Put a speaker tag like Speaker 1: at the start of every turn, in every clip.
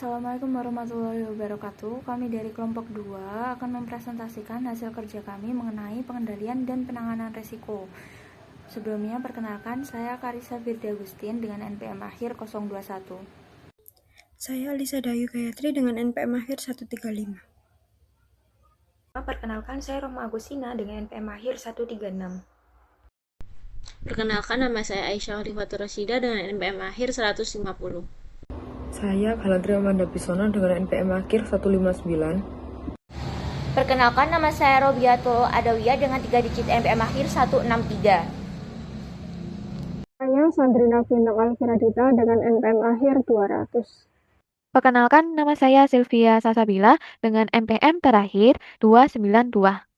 Speaker 1: Assalamualaikum warahmatullahi wabarakatuh. Kami dari kelompok 2 akan mempresentasikan hasil kerja kami mengenai pengendalian dan penanganan risiko. Sebelumnya, perkenalkan, saya Karissa Firdi Agustin dengan NPM akhir 021.
Speaker 2: Saya Alisa Dayu Gayatri dengan NPM akhir 135.
Speaker 1: Perkenalkan, saya Roma Agustina dengan NPM akhir 136.
Speaker 3: Perkenalkan, nama saya Aisyah Olivatur Rasida dengan NPM akhir 150.
Speaker 4: Saya Galandri Amanda Bisono dengan NPM akhir 159.
Speaker 5: Perkenalkan, nama saya Robiato Adawiyah dengan 3 digit NPM akhir 163.
Speaker 2: Saya Sandrina Bintang Alfiradita dengan NPM akhir 200.
Speaker 6: Perkenalkan, nama saya Sylvia Sasabila dengan NPM terakhir 292.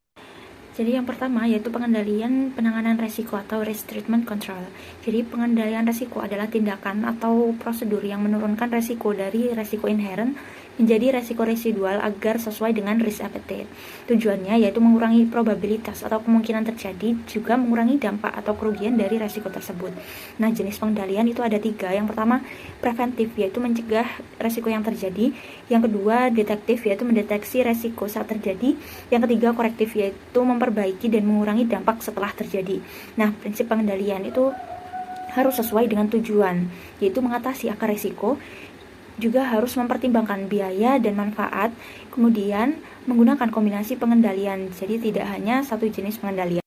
Speaker 1: Jadi yang pertama yaitu pengendalian penanganan resiko atau risk treatment control. Jadi pengendalian resiko adalah tindakan atau prosedur yang menurunkan resiko dari resiko inherent menjadi resiko residual agar sesuai dengan risk appetite. Tujuannya yaitu mengurangi probabilitas atau kemungkinan terjadi, juga mengurangi dampak atau kerugian dari resiko tersebut. Nah, jenis pengendalian itu ada 3. Yang pertama, preventif, yaitu mencegah resiko yang terjadi. Yang kedua, detektif, yaitu mendeteksi resiko saat terjadi. Yang ketiga, korektif, yaitu memperbaiki dan mengurangi dampak setelah terjadi. Nah, prinsip pengendalian itu harus sesuai dengan tujuan, yaitu mengatasi akar risiko, juga harus mempertimbangkan biaya dan manfaat, kemudian menggunakan kombinasi pengendalian, jadi tidak hanya satu jenis pengendalian.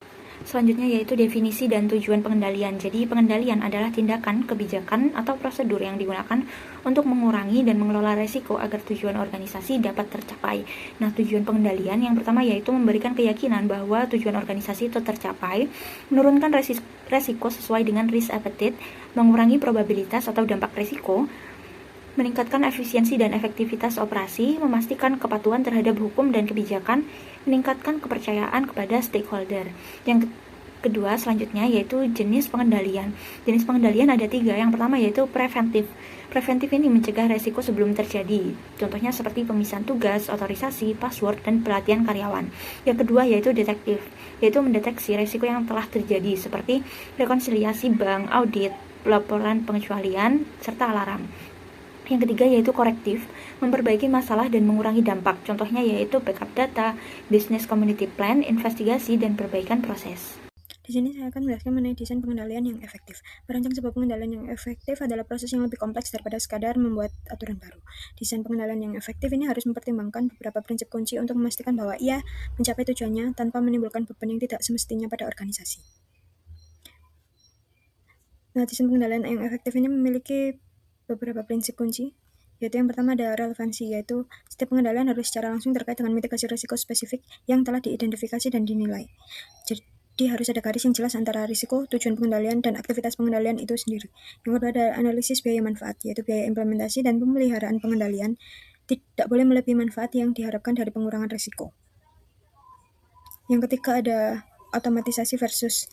Speaker 1: Selanjutnya yaitu definisi dan tujuan pengendalian. Jadi pengendalian adalah tindakan, kebijakan, atau prosedur yang digunakan untuk mengurangi dan mengelola resiko agar tujuan organisasi dapat tercapai. Nah, tujuan pengendalian yang pertama yaitu memberikan keyakinan bahwa tujuan organisasi itu tercapai, menurunkan resiko sesuai dengan risk appetite, mengurangi probabilitas atau dampak resiko, meningkatkan efisiensi dan efektivitas operasi, memastikan kepatuhan terhadap hukum dan kebijakan, meningkatkan kepercayaan kepada stakeholder. Yang kedua selanjutnya yaitu jenis pengendalian. Jenis pengendalian ada 3. Yang pertama yaitu preventif. Preventif ini mencegah resiko sebelum terjadi. Contohnya seperti pemisahan tugas, otorisasi, password, dan pelatihan karyawan. Yang kedua yaitu detektif, yaitu mendeteksi resiko yang telah terjadi seperti rekonsiliasi bank, audit, laporan pengecualian, serta alarm. Yang ketiga yaitu korektif, memperbaiki masalah dan mengurangi dampak. Contohnya yaitu backup data, business community plan, investigasi, dan perbaikan proses.
Speaker 2: Di sini saya akan menjelaskan mengenai desain pengendalian yang efektif. Merancang sebuah pengendalian yang efektif adalah proses yang lebih kompleks daripada sekadar membuat aturan baru. Desain pengendalian yang efektif ini harus mempertimbangkan beberapa prinsip kunci untuk memastikan bahwa ia mencapai tujuannya tanpa menimbulkan beban yang tidak semestinya pada organisasi. Nah, desain pengendalian yang efektif ini memiliki beberapa prinsip kunci, yaitu yang pertama ada relevansi, yaitu setiap pengendalian harus secara langsung terkait dengan mitigasi risiko spesifik yang telah diidentifikasi dan dinilai. Jadi harus ada garis yang jelas antara risiko, tujuan pengendalian, dan aktivitas pengendalian itu sendiri. Yang kedua ada analisis biaya manfaat, yaitu biaya implementasi dan pemeliharaan pengendalian tidak boleh melebihi manfaat yang diharapkan dari pengurangan risiko. Yang ketiga ada otomatisasi versus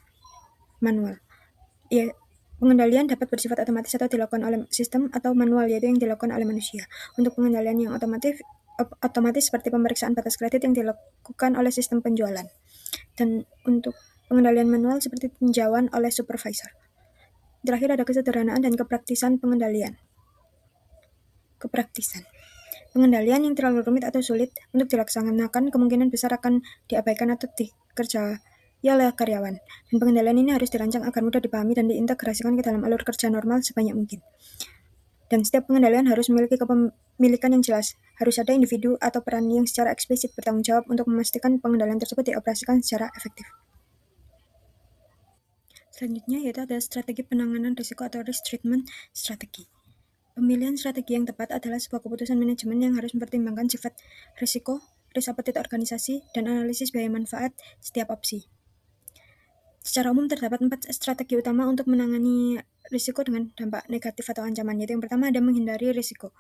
Speaker 2: manual. Pengendalian dapat bersifat otomatis atau dilakukan oleh sistem, atau manual, yaitu yang dilakukan oleh manusia. Untuk pengendalian yang otomatis seperti pemeriksaan batas kredit yang dilakukan oleh sistem penjualan. Dan untuk pengendalian manual seperti tinjauan oleh supervisor. Terakhir ada kesederhanaan dan kepraktisan pengendalian. Pengendalian yang terlalu rumit atau sulit untuk dilaksanakan kemungkinan besar akan diabaikan atau dikerjakan oleh karyawan. Dan pengendalian ini harus dirancang agar mudah dipahami dan diintegrasikan ke dalam alur kerja normal sebanyak mungkin. Dan setiap pengendalian harus memiliki kepemilikan yang jelas. Harus ada individu atau peran yang secara eksplisit bertanggung jawab untuk memastikan pengendalian tersebut dioperasikan secara efektif. Selanjutnya yaitu ada strategi penanganan risiko atau risk treatment strategi. Pemilihan strategi yang tepat adalah sebuah keputusan manajemen yang harus mempertimbangkan sifat risiko, risk appetite organisasi, dan analisis biaya manfaat setiap opsi. Secara umum terdapat 4 strategi utama untuk menangani risiko dengan dampak negatif atau ancaman, yaitu yang pertama ada menghindari risiko.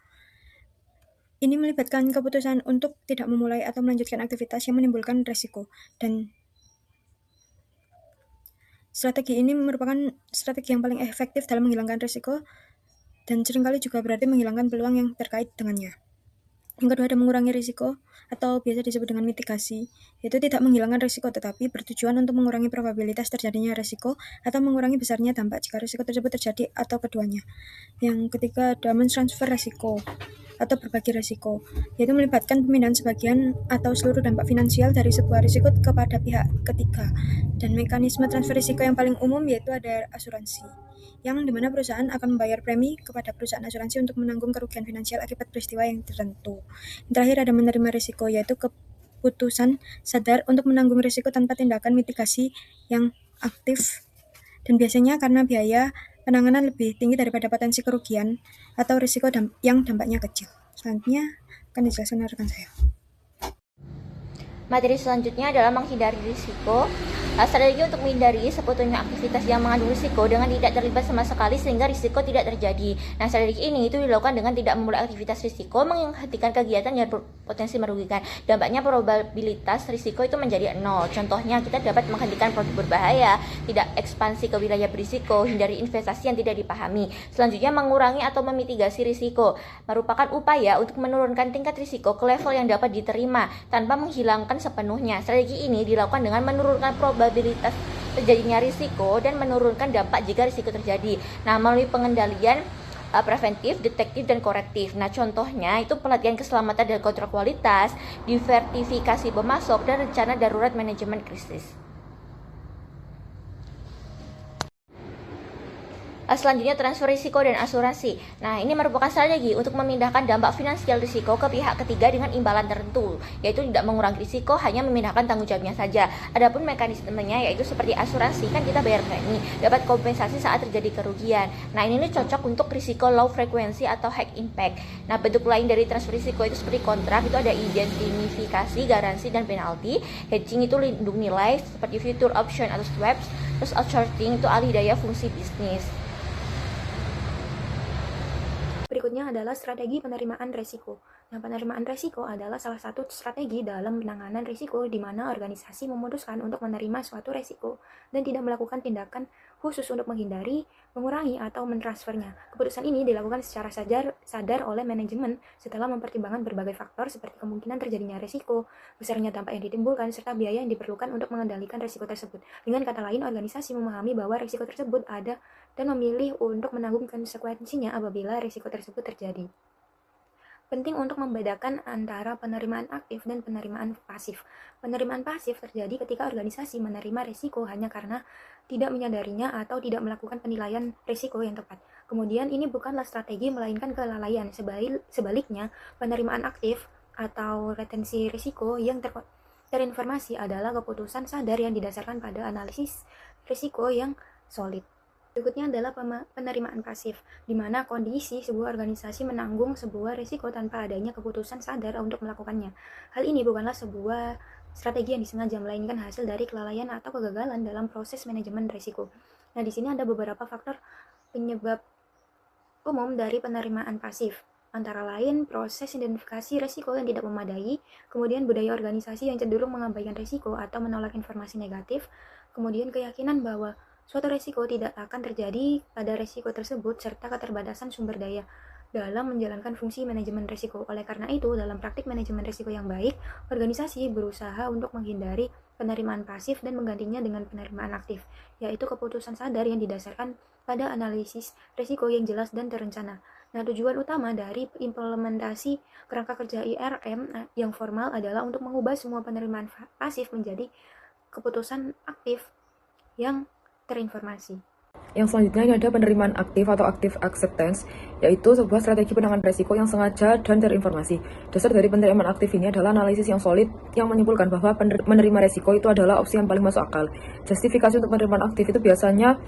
Speaker 2: Ini melibatkan keputusan untuk tidak memulai atau melanjutkan aktivitas yang menimbulkan risiko, dan strategi ini merupakan strategi yang paling efektif dalam menghilangkan risiko dan seringkali juga berarti menghilangkan peluang yang terkait dengannya. Yang kedua ada mengurangi risiko atau biasa disebut dengan mitigasi, yaitu tidak menghilangkan risiko tetapi bertujuan untuk mengurangi probabilitas terjadinya risiko atau mengurangi besarnya dampak jika risiko tersebut terjadi atau keduanya. Yang ketiga ada mentransfer risiko. atau berbagi risiko, yaitu melibatkan pemindahan sebagian atau seluruh dampak finansial dari sebuah risiko kepada pihak ketiga. Dan mekanisme transfer risiko yang paling umum yaitu ada asuransi, yang dimana perusahaan akan membayar premi kepada perusahaan asuransi untuk menanggung kerugian finansial akibat peristiwa yang tertentu. Yang terakhir ada menerima risiko, yaitu keputusan sadar untuk menanggung risiko tanpa tindakan mitigasi yang aktif, dan biasanya karena biaya penanganan lebih tinggi daripada potensi kerugian atau risiko yang dampaknya kecil. Selanjutnya akan dijelaskan oleh rekan saya.
Speaker 5: Materi selanjutnya adalah menghindari risiko. Strategi untuk menghindari sebetulnya aktivitas yang mengandung risiko dengan tidak terlibat sama sekali sehingga risiko tidak terjadi. Nah, strategi ini itu dilakukan dengan tidak memulai aktivitas risiko, menghentikan kegiatan yang berpotensi merugikan. Dampaknya probabilitas risiko itu menjadi 0. Contohnya, kita dapat menghentikan produk berbahaya, tidak ekspansi ke wilayah berisiko, hindari investasi yang tidak dipahami. Selanjutnya, mengurangi atau memitigasi risiko merupakan upaya untuk menurunkan tingkat risiko ke level yang dapat diterima tanpa menghilangkan sepenuhnya. Strategi ini dilakukan dengan menurunkan probabilitas terjadinya risiko dan menurunkan dampak jika risiko terjadi. Nah, melalui pengendalian preventif, detektif, dan korektif. Nah, contohnya itu pelatihan keselamatan dan kontrol kualitas, diversifikasi pemasok, dan rencana darurat manajemen krisis. Selanjutnya, transfer risiko dan asuransi. Nah, ini merupakan strategi untuk memindahkan dampak finansial risiko ke pihak ketiga dengan imbalan tertentu, yaitu tidak mengurangi risiko, hanya memindahkan tanggung jawabnya saja. Adapun mekanismenya yaitu seperti asuransi, kan kita bayar premi, dapat kompensasi saat terjadi kerugian. Nah, ini cocok untuk risiko low frequency atau high impact. Nah, bentuk lain dari transfer risiko itu seperti kontrak, itu ada identifikasi, garansi, dan penalti. Hedging itu lindung nilai seperti future option atau swaps. Terus outsourcing itu alih daya fungsi bisnis.
Speaker 1: Berikutnya adalah strategi penerimaan risiko. Nah, penerimaan risiko adalah salah satu strategi dalam penanganan risiko di mana organisasi memutuskan untuk menerima suatu risiko dan tidak melakukan tindakan khusus untuk menghindari, mengurangi, atau mentransfernya. Keputusan ini dilakukan secara sadar oleh manajemen setelah mempertimbangkan berbagai faktor seperti kemungkinan terjadinya risiko, besarnya dampak yang ditimbulkan, serta biaya yang diperlukan untuk mengendalikan risiko tersebut. Dengan kata lain, organisasi memahami bahwa risiko tersebut ada dan memilih untuk menanggung konsekuensinya apabila risiko tersebut terjadi. Penting untuk membedakan antara penerimaan aktif dan penerimaan pasif. Penerimaan pasif terjadi ketika organisasi menerima risiko hanya karena tidak menyadarinya atau tidak melakukan penilaian risiko yang tepat. Kemudian ini bukanlah strategi melainkan kelalaian. Sebaliknya, penerimaan aktif atau retensi risiko yang terinformasi adalah keputusan sadar yang didasarkan pada analisis risiko yang solid. Berikutnya adalah penerimaan pasif, di mana kondisi sebuah organisasi menanggung sebuah risiko tanpa adanya keputusan sadar untuk melakukannya. Hal ini bukanlah sebuah strategi yang disengaja, melainkan hasil dari kelalaian atau kegagalan dalam proses manajemen risiko. Nah, di sini ada beberapa faktor penyebab umum dari penerimaan pasif, antara lain proses identifikasi risiko yang tidak memadai, kemudian budaya organisasi yang cenderung mengabaikan risiko atau menolak informasi negatif, kemudian keyakinan bahwa suatu risiko tidak akan terjadi pada risiko tersebut, serta keterbatasan sumber daya dalam menjalankan fungsi manajemen risiko. Oleh karena itu, dalam praktik manajemen risiko yang baik, organisasi berusaha untuk menghindari penerimaan pasif dan menggantinya dengan penerimaan aktif, yaitu keputusan sadar yang didasarkan pada analisis risiko yang jelas dan terencana. Nah, tujuan utama dari implementasi kerangka kerja IRM yang formal adalah untuk mengubah semua penerimaan pasif menjadi keputusan aktif yang terinformasi.
Speaker 4: Yang selanjutnya ini ada penerimaan aktif atau active acceptance, yaitu sebuah strategi penanganan risiko yang sengaja dan terinformasi. Dasar dari penerimaan aktif ini adalah analisis yang solid yang menyimpulkan bahwa menerima risiko itu adalah opsi yang paling masuk akal. Justifikasi untuk penerimaan aktif itu biasanya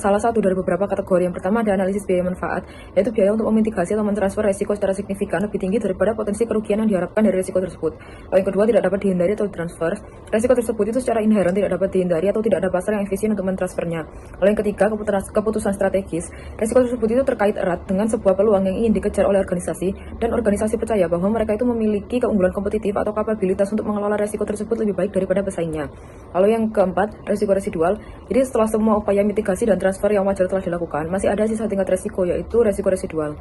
Speaker 4: salah satu dari beberapa kategori. Yang pertama ada analisis biaya manfaat, yaitu biaya untuk memitigasi atau mentransfer risiko secara signifikan lebih tinggi daripada potensi kerugian yang diharapkan dari risiko tersebut. Lalu yang kedua, tidak dapat dihindari atau ditransfer. Risiko tersebut itu secara inheren tidak dapat dihindari atau tidak ada pasar yang efisien untuk mentransfernya. Lalu yang ketiga, keputusan strategis. Risiko tersebut itu terkait erat dengan sebuah peluang yang ingin dikejar oleh organisasi, dan organisasi percaya bahwa mereka itu memiliki keunggulan kompetitif atau kapabilitas untuk mengelola risiko tersebut lebih baik daripada pesaingnya. Lalu yang keempat, risiko residual. Jadi setelah semua upaya mitigasi dan transfer yang wajar telah dilakukan, masih ada sisa tingkat risiko, yaitu risiko residual.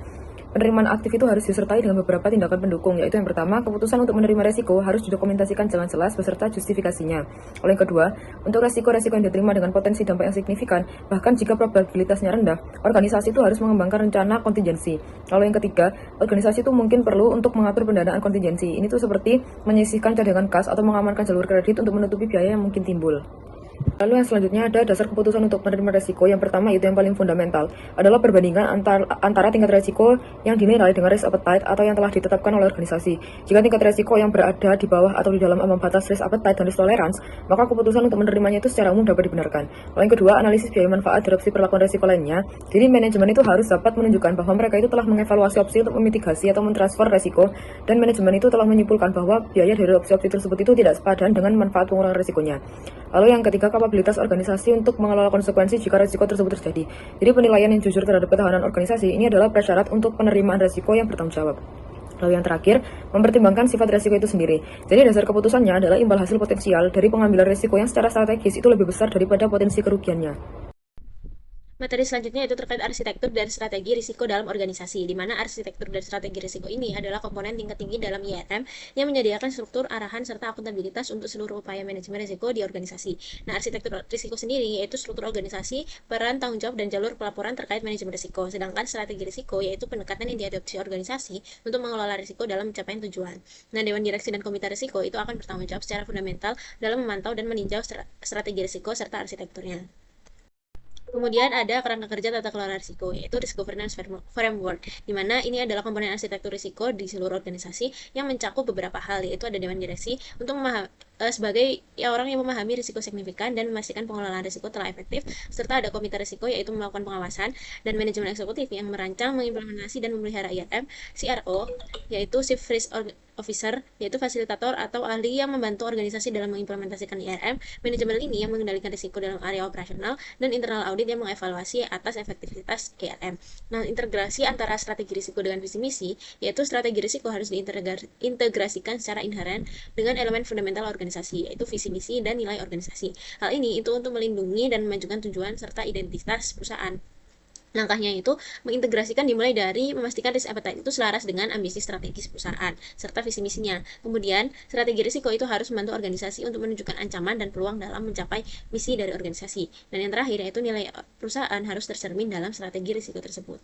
Speaker 4: Penerimaan aktif itu harus disertai dengan beberapa tindakan pendukung, yaitu yang pertama, keputusan untuk menerima resiko harus didokumentasikan dengan jelas beserta justifikasinya. Lalu yang kedua, untuk resiko-resiko yang diterima dengan potensi dampak yang signifikan, bahkan jika probabilitasnya rendah, organisasi itu harus mengembangkan rencana kontingensi. Lalu yang ketiga, organisasi itu mungkin perlu untuk mengatur pendanaan kontingensi. Ini tuh seperti menyisihkan cadangan kas atau mengamankan jalur kredit untuk menutupi biaya yang mungkin timbul. Lalu yang selanjutnya ada dasar keputusan untuk menerima resiko. Yang pertama, itu yang paling fundamental, adalah perbandingan antara tingkat resiko yang dinilai dengan risk appetite atau yang telah ditetapkan oleh organisasi. Jika tingkat resiko yang berada di bawah atau di dalam ambang batas risk appetite dan risk tolerance, maka keputusan untuk menerimanya itu secara umum dapat dibenarkan. Lalu yang kedua, analisis biaya manfaat adopsi perlakuan resiko lainnya. Jadi manajemen itu harus dapat menunjukkan bahwa mereka itu telah mengevaluasi opsi untuk memitigasi atau mentransfer resiko, dan manajemen itu telah menyimpulkan bahwa biaya dari opsi-opsi tersebut itu tidak sepadan dengan manfaat pengurangan resikonya. Lalu yang ketiga, kapabilitas organisasi untuk mengelola konsekuensi jika resiko tersebut terjadi. Jadi penilaian yang jujur terhadap ketahanan organisasi ini adalah prasyarat untuk penerimaan resiko yang bertanggung jawab. Lalu yang terakhir, mempertimbangkan sifat resiko itu sendiri. Jadi dasar keputusannya adalah imbal hasil potensial dari pengambilan resiko yang secara strategis itu lebih besar daripada potensi kerugiannya.
Speaker 3: Materi selanjutnya itu terkait arsitektur dan strategi risiko dalam organisasi, di mana arsitektur dan strategi risiko ini adalah komponen tingkat tinggi dalam IRM yang menyediakan struktur, arahan, serta akuntabilitas untuk seluruh upaya manajemen risiko di organisasi. Nah, arsitektur risiko sendiri yaitu struktur organisasi, peran, tanggung jawab, dan jalur pelaporan terkait manajemen risiko. Sedangkan strategi risiko yaitu pendekatan yang diadopsi organisasi untuk mengelola risiko dalam pencapaian tujuan. Nah, Dewan Direksi dan Komite Risiko itu akan bertanggung jawab secara fundamental dalam memantau dan meninjau strategi risiko serta arsitekturnya. Kemudian ada kerangka kerja tata kelola risiko, yaitu Risk Governance Framework, di mana ini adalah komponen arsitektur risiko di seluruh organisasi yang mencakup beberapa hal, yaitu ada Dewan Direksi untuk sebagai orang yang memahami risiko signifikan dan memastikan pengelolaan risiko telah efektif, serta ada Komite Risiko yaitu melakukan pengawasan, dan manajemen eksekutif yang merancang, mengimplementasi, dan memelihara IRM, CRO yaitu Chief Risk Officer, yaitu fasilitator atau ahli yang membantu organisasi dalam mengimplementasikan IRM, manajemen lini yang mengendalikan risiko dalam area operasional, dan internal audit yang mengevaluasi atas efektivitas IRM. Nah, integrasi antara strategi risiko dengan visi misi, yaitu strategi risiko harus diintegrasikan secara inheren dengan elemen fundamental organisasi, yaitu visi misi dan nilai organisasi. Hal ini itu untuk melindungi dan memajukan tujuan serta identitas perusahaan. Langkahnya itu mengintegrasikan dimulai dari memastikan risk appetite itu selaras dengan ambisi strategis perusahaan serta visi misinya. Kemudian, strategi risiko itu harus membantu organisasi untuk menunjukkan ancaman dan peluang dalam mencapai misi dari organisasi. Dan yang terakhir yaitu nilai perusahaan harus tercermin dalam strategi risiko tersebut.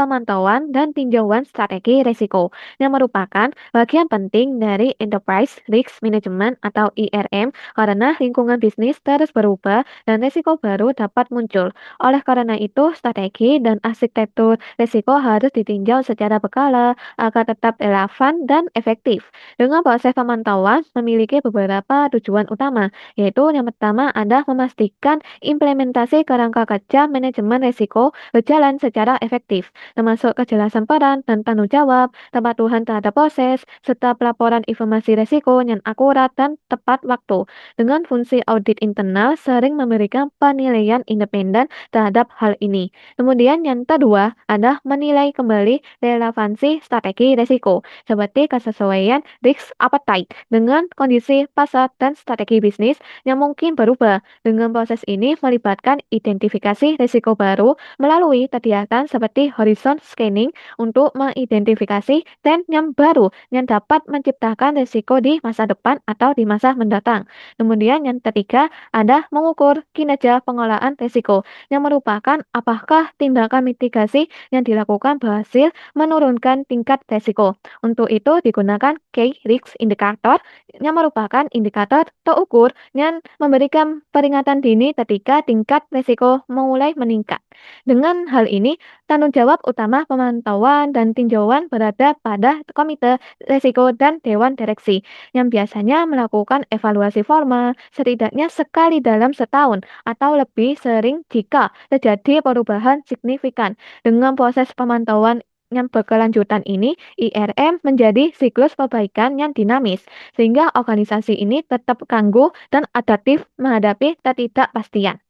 Speaker 6: Pemantauan dan tinjauan strategi risiko yang merupakan bagian penting dari Enterprise Risk Management atau IRM karena lingkungan bisnis terus berubah dan risiko baru dapat muncul. Oleh karena itu, strategi dan arsitektur risiko harus ditinjau secara berkala agar tetap relevan dan efektif. Dengan proses pemantauan memiliki beberapa tujuan utama, yaitu yang pertama adalah memastikan implementasi kerangka kerja manajemen risiko berjalan secara efektif, termasuk kejelasan peran dan tanggung jawab, kepatuhan terhadap proses, serta pelaporan informasi risiko yang akurat dan tepat waktu. Dengan fungsi audit internal sering memberikan penilaian independen terhadap hal ini. Kemudian yang kedua adalah menilai kembali relevansi strategi risiko, seperti kesesuaian risk appetite dengan kondisi pasar dan strategi bisnis yang mungkin berubah. Dengan proses ini melibatkan identifikasi risiko baru melalui kegiatan seperti horizon scanning untuk mengidentifikasi tren yang baru yang dapat menciptakan risiko di masa depan atau di masa mendatang. Kemudian yang ketiga ada mengukur kinerja pengelolaan risiko yang merupakan apakah tindakan mitigasi yang dilakukan berhasil menurunkan tingkat risiko. Untuk itu digunakan Key Risk Indicator yang merupakan indikator terukur yang memberikan peringatan dini ketika tingkat risiko mulai meningkat. Dengan hal ini, tanggung jawab utama pemantauan dan tinjauan berada pada Komite Risiko dan Dewan Direksi, yang biasanya melakukan evaluasi formal setidaknya sekali dalam setahun atau lebih sering jika terjadi perubahan signifikan. Dengan proses pemantauan yang berkelanjutan ini, IRM menjadi siklus perbaikan yang dinamis, sehingga organisasi ini tetap tangguh dan adaptif menghadapi ketidakpastian.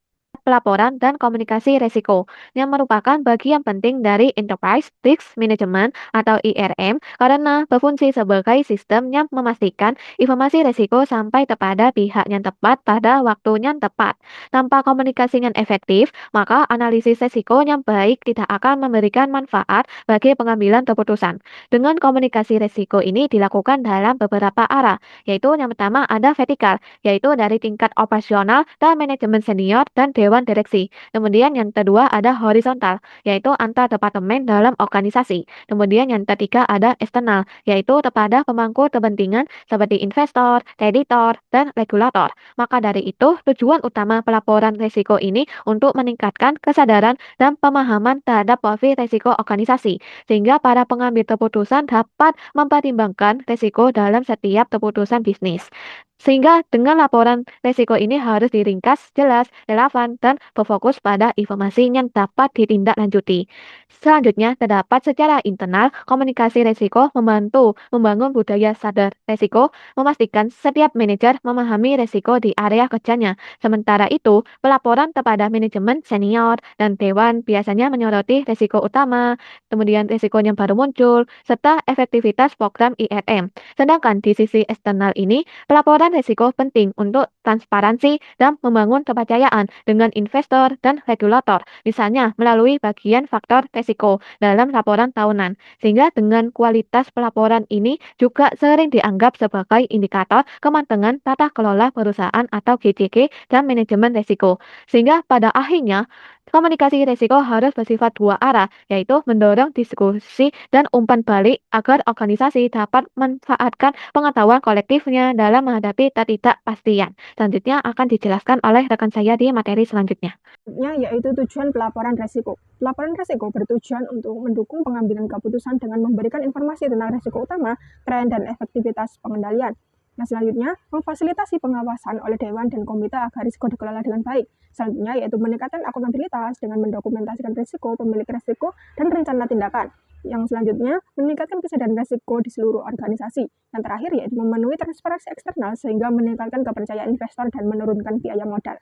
Speaker 6: pelaporan dan komunikasi risiko, yang merupakan bagian penting dari Enterprise Risk Management atau IRM karena berfungsi sebagai sistem yang memastikan informasi risiko sampai kepada pihak yang tepat pada waktu yang tepat. Tanpa komunikasi yang efektif, maka analisis risiko yang baik tidak akan memberikan manfaat bagi pengambilan keputusan. Dengan komunikasi risiko ini dilakukan dalam beberapa arah, yaitu yang pertama ada vertikal, yaitu dari tingkat operasional dan manajemen senior dan dewan direksi. Kemudian yang kedua ada horizontal, yaitu antar departemen dalam organisasi. Kemudian yang ketiga ada eksternal, yaitu kepada pemangku kepentingan seperti investor, kreditor, dan regulator. Maka dari itu, tujuan utama pelaporan risiko ini untuk meningkatkan kesadaran dan pemahaman terhadap profil risiko organisasi, sehingga para pengambil keputusan dapat mempertimbangkan risiko dalam setiap keputusan bisnis. Sehingga dengan laporan risiko ini harus diringkas, jelas, relevan, dan berfokus pada informasi yang dapat ditindaklanjuti. Selanjutnya, terdapat secara internal, komunikasi risiko membantu membangun budaya sadar risiko, memastikan setiap manajer memahami risiko di area kerjanya. Sementara itu, pelaporan kepada manajemen senior dan dewan biasanya menyoroti risiko utama, kemudian risiko yang baru muncul, serta efektivitas program IRM. Sedangkan di sisi eksternal ini, pelaporan risiko penting untuk transparansi dan membangun kepercayaan dengan investor dan regulator, misalnya melalui bagian faktor risiko dalam laporan tahunan. Sehingga dengan kualitas pelaporan ini juga sering dianggap sebagai indikator kematangan tata kelola perusahaan atau GCG dan manajemen risiko. Sehingga pada akhirnya, komunikasi risiko harus bersifat dua arah, yaitu mendorong diskusi dan umpan balik agar organisasi dapat memanfaatkan pengetahuan kolektifnya dalam menghadapi ketidakpastian. Selanjutnya akan dijelaskan oleh rekan saya di materi selanjutnya.
Speaker 2: Yaitu tujuan pelaporan risiko. Pelaporan risiko bertujuan untuk mendukung pengambilan keputusan dengan memberikan informasi tentang risiko utama, tren, dan efektivitas pengendalian. Nah, selanjutnya, memfasilitasi pengawasan oleh Dewan dan Komite agar risiko dikelola dengan baik. Selanjutnya, yaitu meningkatkan akuntabilitas dengan mendokumentasikan risiko, pemilik risiko, dan rencana tindakan. Yang selanjutnya, meningkatkan kesadaran risiko di seluruh organisasi. Yang terakhir, yaitu memenuhi transparansi eksternal sehingga meningkatkan kepercayaan investor dan menurunkan biaya modal.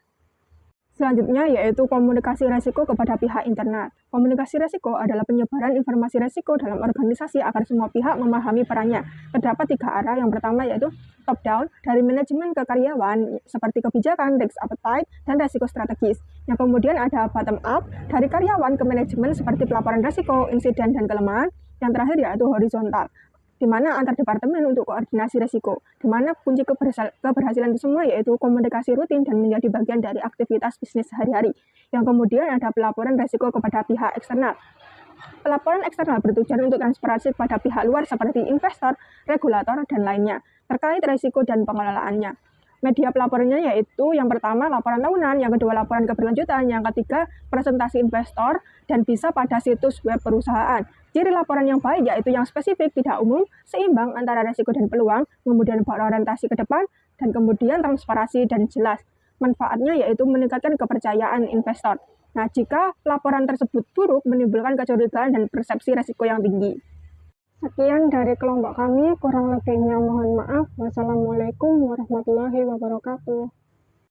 Speaker 2: Selanjutnya yaitu komunikasi risiko kepada pihak internal. Komunikasi risiko adalah penyebaran informasi risiko dalam organisasi agar semua pihak memahami perannya. Terdapat 3 arah. Yang pertama yaitu top down, dari manajemen ke karyawan, seperti kebijakan, risk appetite, dan risiko strategis. Yang kemudian ada bottom up, dari karyawan ke manajemen seperti pelaporan risiko, insiden, dan kelemahan. Yang terakhir yaitu horizontal, di mana antar departemen untuk koordinasi risiko, di mana kunci keberhasilan itu semua yaitu komunikasi rutin dan menjadi bagian dari aktivitas bisnis sehari-hari. Yang kemudian ada pelaporan risiko kepada pihak eksternal. Pelaporan eksternal bertujuan untuk transparansi pada pihak luar seperti investor, regulator, dan lainnya, terkait risiko dan pengelolaannya. Media pelaporannya yaitu yang pertama laporan tahunan, yang kedua laporan keberlanjutan, yang ketiga presentasi investor, dan bisa pada situs web perusahaan. Ciri laporan yang baik yaitu yang spesifik, tidak umum, seimbang antara risiko dan peluang, kemudian berorientasi ke depan, dan kemudian transparansi dan jelas. Manfaatnya yaitu meningkatkan kepercayaan investor. Nah, jika laporan tersebut buruk, menimbulkan kecurigaan dan persepsi risiko yang tinggi. Sekian dari kelompok kami, kurang lebihnya mohon maaf. Wassalamualaikum warahmatullahi wabarakatuh.